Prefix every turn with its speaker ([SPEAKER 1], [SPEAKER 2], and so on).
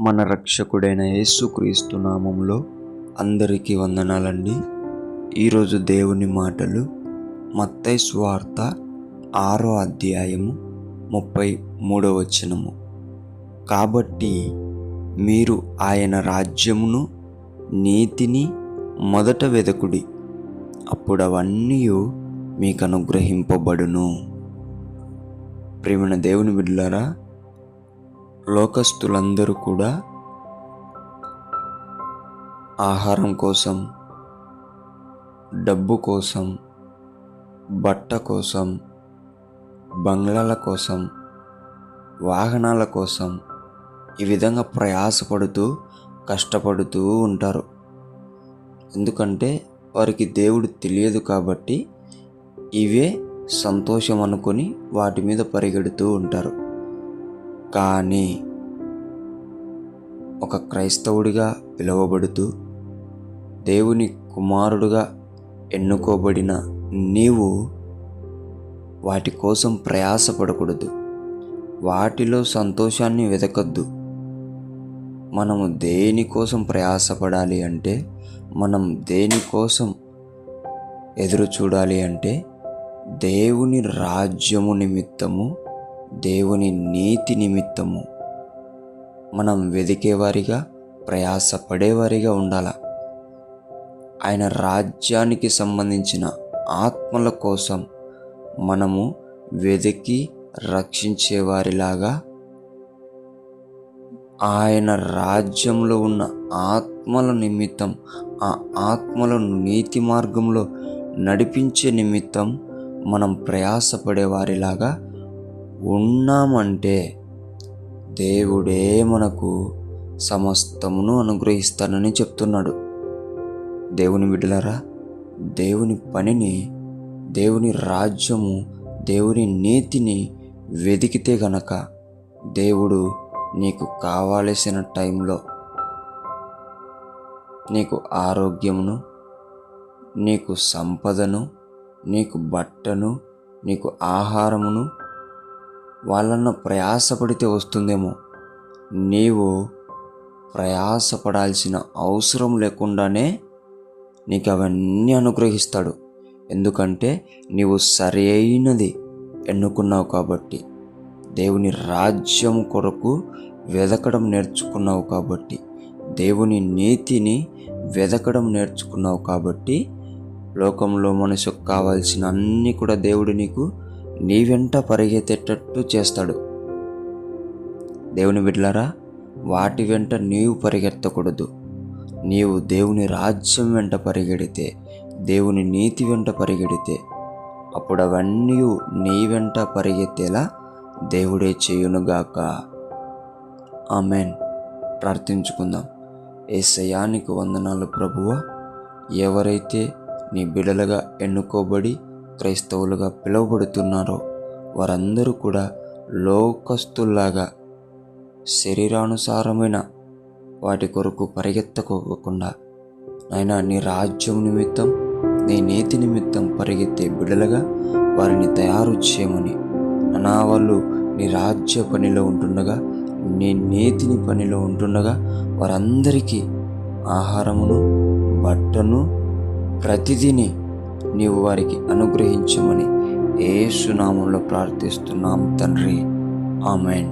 [SPEAKER 1] మన రక్షకుడైన యేసుక్రీస్తు నామంలో అందరికీ వందనాలండి. ఈరోజు దేవుని మాటలు మత్తయి సువార్త 6వ అధ్యాయము 33వ వచనము. కాబట్టి మీరు ఆయన రాజ్యమును నీతిని మొదట వెదకుడి, అప్పుడు అవన్నీ మీకు అనుగ్రహింపబడును. ప్రియమైన దేవుని బిడ్డలారా, లోకస్తులందరూ కూడా ఆహారం కోసం, డబ్బు కోసం, బట్ట కోసం, బంగ్లాల కోసం, వాహనాల కోసం ఈ విధంగా ప్రయాసపడుతూ కష్టపడుతూ ఉంటారు. ఎందుకంటే వారికి దేవుడు తెలియదు కాబట్టి ఇవే సంతోషం అనుకొని వాటి మీద పరిగెడుతూ ఉంటారు. కానీ ఒక క్రైస్తవుడిగా పిలువబడుతూ దేవుని కుమారుడుగా ఎన్నుకోబడిన నీవు వాటి కోసం ప్రయాసపడకూడదు, వాటిలో సంతోషాన్ని వెతకద్దు. మనము దేనికోసం ప్రయాసపడాలి అంటే, మనం దేనికోసం ఎదురు చూడాలి అంటే, దేవుని రాజ్యము నిమిత్తము, దేవుని నీతి నిమిత్తము మనం వెదికేవారిగా, ప్రయాసపడేవారిగా ఉండాల. ఆయన రాజ్యానికి సంబంధించిన ఆత్మల కోసం మనము వెదికి రక్షించేవారిలాగా, ఆయన రాజ్యంలో ఉన్న ఆత్మల నిమిత్తం, ఆ ఆత్మలను నీతి మార్గంలో నడిపించే నిమిత్తం మనం ప్రయాసపడేవారిలాగా ఉన్నామంటే దేవుడే మనకు సమస్తమును అనుగ్రహిస్తానని చెప్తున్నాడు. దేవుని బిడ్డలారా, దేవుని పనిని, దేవుని రాజ్యము, దేవుని నీతిని వెదికితే గనక దేవుడు నీకు కావలసిన టైంలో నీకు ఆరోగ్యమును, నీకు సంపదను, నీకు బట్టను, నీకు ఆహారమును వాళ్ళన్న ప్రయాసపడితే వస్తుందేమో. నీవు ప్రయాసపడాల్సిన అవసరం లేకుండానే నీకు అవన్నీ అనుగ్రహిస్తాడు. ఎందుకంటే నీవు సరి అయినది ఎన్నుకున్నావు కాబట్టి, దేవుని రాజ్యం కొరకు వెదకడం నేర్చుకున్నావు కాబట్టి, దేవుని నీతిని వెదకడం నేర్చుకున్నావు కాబట్టి, లోకంలో మనసుకు కావాల్సిన అన్నీ కూడా దేవుడు నీకు నీ వెంట పరిగెత్తేటట్టు చేస్తాడు. దేవుని బిడ్డలారా, వాటి వెంట నీవు పరిగెత్తకూడదు. నీవు దేవుని రాజ్యం వెంట పరిగెడితే, దేవుని నీతి వెంట పరిగెడితే, అప్పుడు అవన్నీ నీ వెంట పరిగెత్తేలా దేవుడే చేయునుగాక. ఆమెన్. ప్రార్థించుకుందాం. యేసయ్యా, నీకు వందనాలు ప్రభువా. ఎవరైతే నీ బిడ్డలుగా ఎన్నుకోబడి క్రైస్తవులుగా పిలువబడుతున్నారో వారందరూ కూడా లోకస్తుల్లాగా శరీరానుసారమైన వాటి కొరకు పరిగెత్తకోకుండా, నాయనా, నీ రాజ్యం నిమిత్తం, నీ నీతి నిమిత్తం పరిగెత్తే బిడ్డలుగా వారిని తయారు చేయమని, నా వాళ్ళు నీ రాజ్య పనిలో ఉంటుండగా, నీ నీతిని పనిలో ఉంటుండగా వారందరికీ ఆహారమును, బట్టను, ప్రతిదీని నీవు వారికి అనుగ్రహించమని యేసు నామములో ప్రార్థిస్తున్నాం తండ్రి. ఆమెన్.